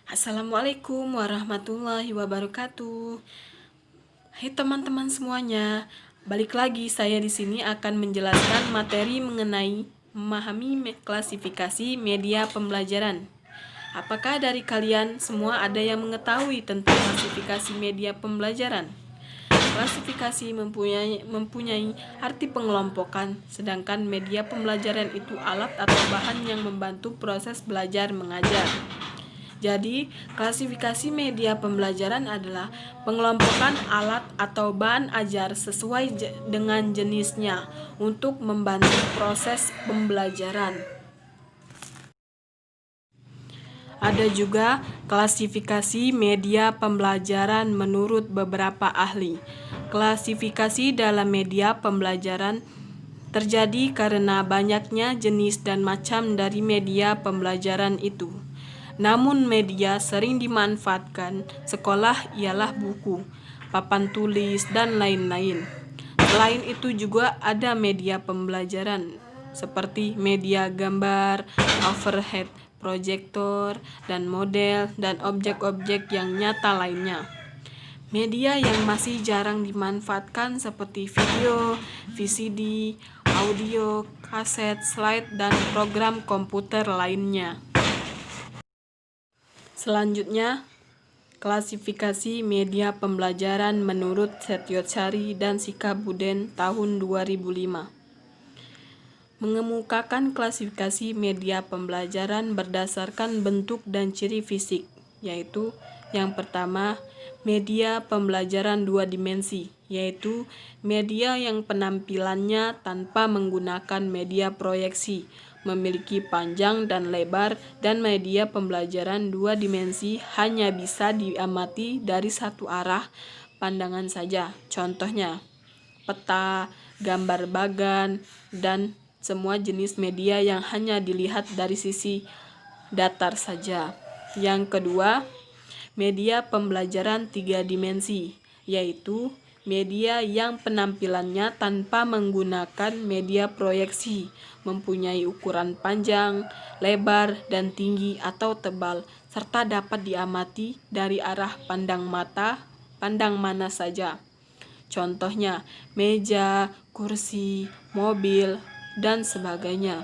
Assalamualaikum warahmatullahi wabarakatuh. Hai teman-teman semuanya, balik lagi saya di sini akan menjelaskan materi mengenai memahami klasifikasi media pembelajaran. Apakah dari kalian semua ada yang mengetahui tentang klasifikasi media pembelajaran? Klasifikasi mempunyai arti pengelompokan, sedangkan media pembelajaran itu alat atau bahan yang membantu proses belajar mengajar. Jadi, klasifikasi media pembelajaran adalah pengelompokan alat atau bahan ajar sesuai dengan jenisnya untuk membantu proses pembelajaran. Ada juga klasifikasi media pembelajaran menurut beberapa ahli. Klasifikasi dalam media pembelajaran terjadi karena banyaknya jenis dan macam dari media pembelajaran itu. Namun media sering dimanfaatkan sekolah ialah buku, papan tulis, dan lain-lain. Selain itu juga ada media pembelajaran seperti media gambar, overhead proyektor, dan model, dan objek-objek yang nyata lainnya. Media yang masih jarang dimanfaatkan seperti video, VCD, audio, kaset, slide, dan program komputer lainnya. Selanjutnya, klasifikasi media pembelajaran menurut Setyosari dan Sikabuden tahun 2005. Mengemukakan klasifikasi media pembelajaran berdasarkan bentuk dan ciri fisik, yaitu yang pertama, media pembelajaran dua dimensi, yaitu media yang penampilannya tanpa menggunakan media proyeksi, memiliki panjang dan lebar, dan media pembelajaran dua dimensi hanya bisa diamati dari satu arah pandangan saja. Contohnya, peta, gambar bagan, dan semua jenis media yang hanya dilihat dari sisi datar saja. Yang kedua, media pembelajaran tiga dimensi, yaitu media yang penampilannya tanpa menggunakan media proyeksi, mempunyai ukuran panjang, lebar, dan tinggi atau tebal, serta dapat diamati dari arah pandang mana saja. Contohnya, meja, kursi, mobil, dan sebagainya.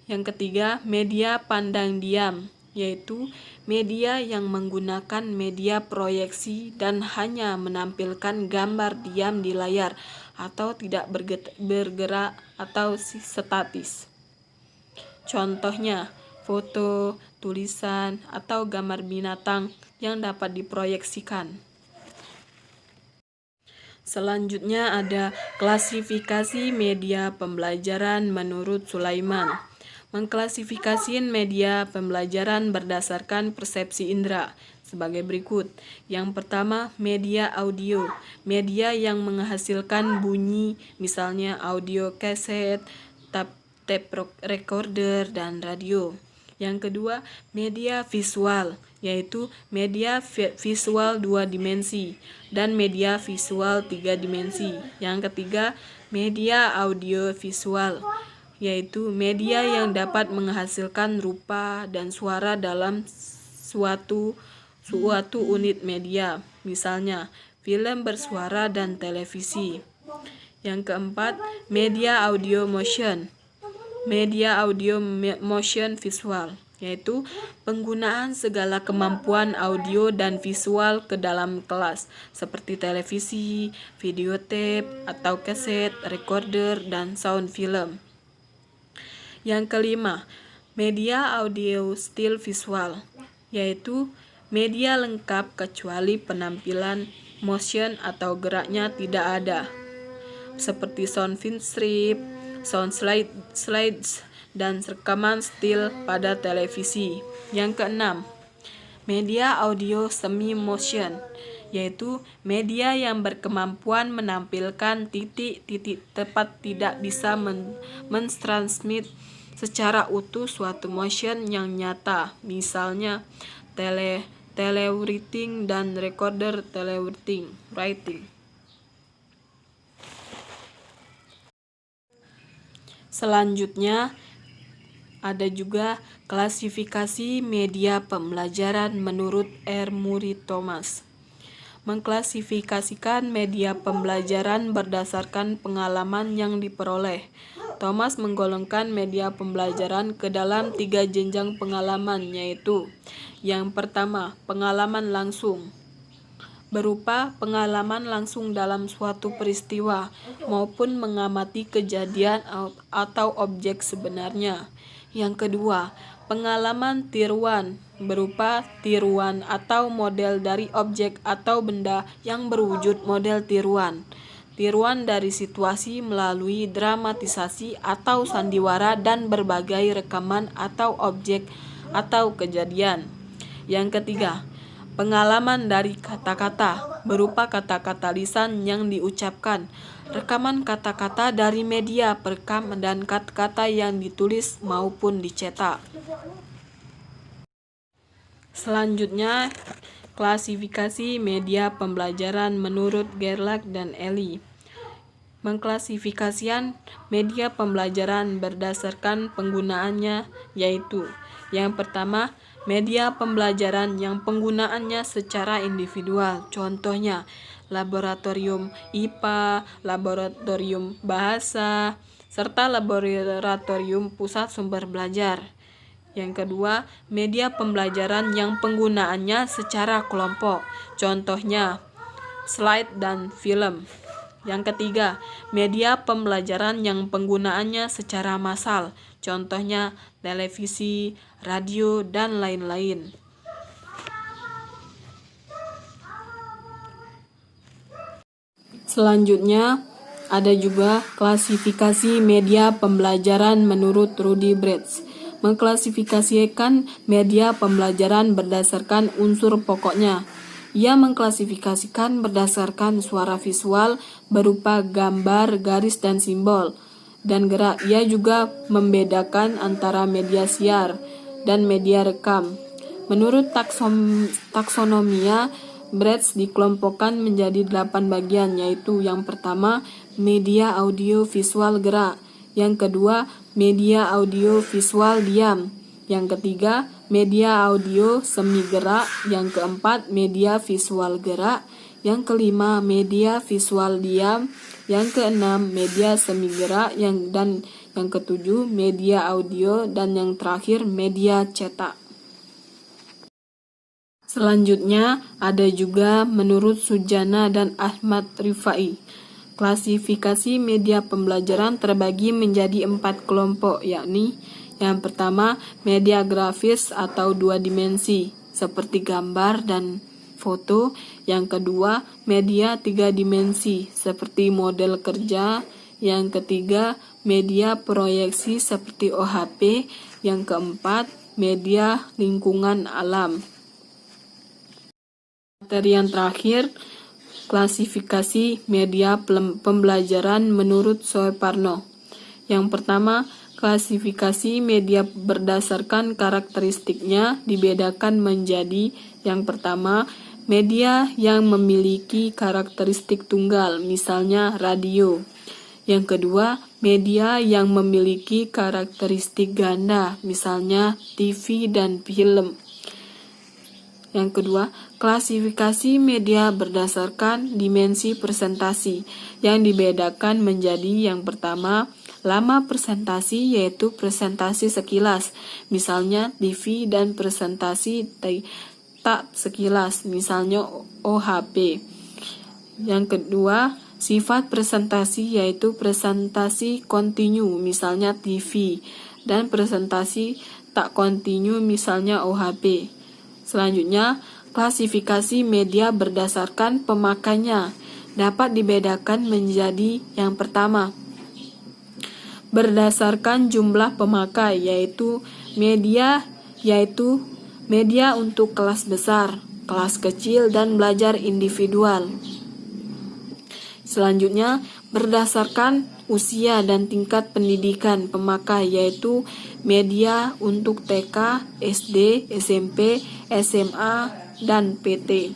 Yang ketiga, media pandang diam, yaitu media yang menggunakan media proyeksi dan hanya menampilkan gambar diam di layar atau tidak bergerak atau statis. Contohnya, foto, tulisan, atau gambar binatang yang dapat diproyeksikan. Selanjutnya ada klasifikasi media pembelajaran menurut Sulaiman. Mengklasifikasi media pembelajaran berdasarkan persepsi indera sebagai berikut. Yang pertama, media audio. Media yang menghasilkan bunyi, misalnya audio kaset, tape recorder, dan radio. Yang kedua, media visual, yaitu media visual dua dimensi dan media visual tiga dimensi. Yang ketiga, media audio visual, yaitu media yang dapat menghasilkan rupa dan suara dalam suatu unit media, misalnya film bersuara dan televisi. Yang keempat, media audio motion. Media audio motion visual, yaitu penggunaan segala kemampuan audio dan visual ke dalam kelas, seperti televisi, videotape, atau kaset, recorder, dan sound film. Yang kelima, media audio still visual, yaitu media lengkap kecuali penampilan motion atau geraknya tidak ada, seperti sound film strip, sound slides, dan rekaman still pada televisi. Yang keenam, media audio semi motion, yaitu media yang berkemampuan menampilkan titik-titik tepat tidak bisa mentransmit secara utuh suatu motion yang nyata, misalnya telewriting dan recorder telewriting. Selanjutnya, ada juga klasifikasi media pembelajaran menurut R. Murray Thomas. Mengklasifikasikan media pembelajaran berdasarkan pengalaman yang diperoleh. Thomas menggolongkan media pembelajaran ke dalam 3 jenjang pengalaman, yaitu yang pertama, pengalaman langsung, berupa pengalaman langsung dalam suatu peristiwa maupun mengamati kejadian atau objek sebenarnya. Yang kedua, pengalaman tiruan, berupa tiruan atau model dari objek atau benda yang berwujud model tiruan. Tiruan dari situasi melalui dramatisasi atau sandiwara dan berbagai rekaman atau objek atau kejadian. Yang ketiga, pengalaman dari kata-kata, berupa kata-kata lisan yang diucapkan, rekaman kata-kata dari media perekam dan kata-kata yang ditulis maupun dicetak. Selanjutnya, klasifikasi media pembelajaran menurut Gerlach dan Ely. Mengklasifikasikan media pembelajaran berdasarkan penggunaannya, yaitu yang pertama, media pembelajaran yang penggunaannya secara individual, contohnya laboratorium IPA, laboratorium bahasa, serta laboratorium pusat sumber belajar. Yang kedua, media pembelajaran yang penggunaannya secara kelompok, contohnya slide dan film. Yang ketiga, media pembelajaran yang penggunaannya secara massal, contohnya televisi, radio, dan lain-lain. Selanjutnya, ada juga klasifikasi media pembelajaran menurut Rudy Brecht. Mengklasifikasikan media pembelajaran berdasarkan unsur pokoknya. Ia mengklasifikasikan berdasarkan suara visual berupa gambar, garis, dan simbol, dan gerak. Ia juga membedakan antara media siar dan media rekam. Menurut taksonomia, Brecht dikelompokkan menjadi 8 bagian, yaitu yang pertama, media audio visual gerak. Yang kedua, media audio visual diam. Yang ketiga, media audio semi gerak. Yang keempat, media visual gerak. Yang kelima, media visual diam. Yang keenam, media semi gerak. Dan yang ketujuh, media audio. Dan yang terakhir, media cetak. Selanjutnya, ada juga menurut Sujana dan Ahmad Rifai. Klasifikasi media pembelajaran terbagi menjadi 4 kelompok, yakni yang pertama, media grafis atau 2 dimensi, seperti gambar dan foto. Yang kedua, media 3 dimensi, seperti model kerja. Yang ketiga, media proyeksi seperti OHP. Yang keempat, media lingkungan alam. Materi yang terakhir, klasifikasi media pembelajaran menurut Soeparno. Yang pertama, klasifikasi media berdasarkan karakteristiknya dibedakan menjadi yang pertama, media yang memiliki karakteristik tunggal, misalnya radio. Yang kedua, media yang memiliki karakteristik ganda, misalnya TV dan film. Yang kedua, klasifikasi media berdasarkan dimensi presentasi yang dibedakan menjadi yang pertama, lama presentasi yaitu presentasi sekilas, misalnya TV, dan presentasi tak sekilas, misalnya OHP. Yang kedua, sifat presentasi yaitu presentasi kontinu, misalnya TV, dan presentasi tak kontinu, misalnya OHP. Selanjutnya, klasifikasi media berdasarkan pemakainya dapat dibedakan menjadi yang pertama, berdasarkan jumlah pemakai, yaitu media untuk kelas besar, kelas kecil, dan belajar individual. Selanjutnya, berdasarkan usia dan tingkat pendidikan pemakai, yaitu media untuk TK, SD, SMP, SMA, dan PT.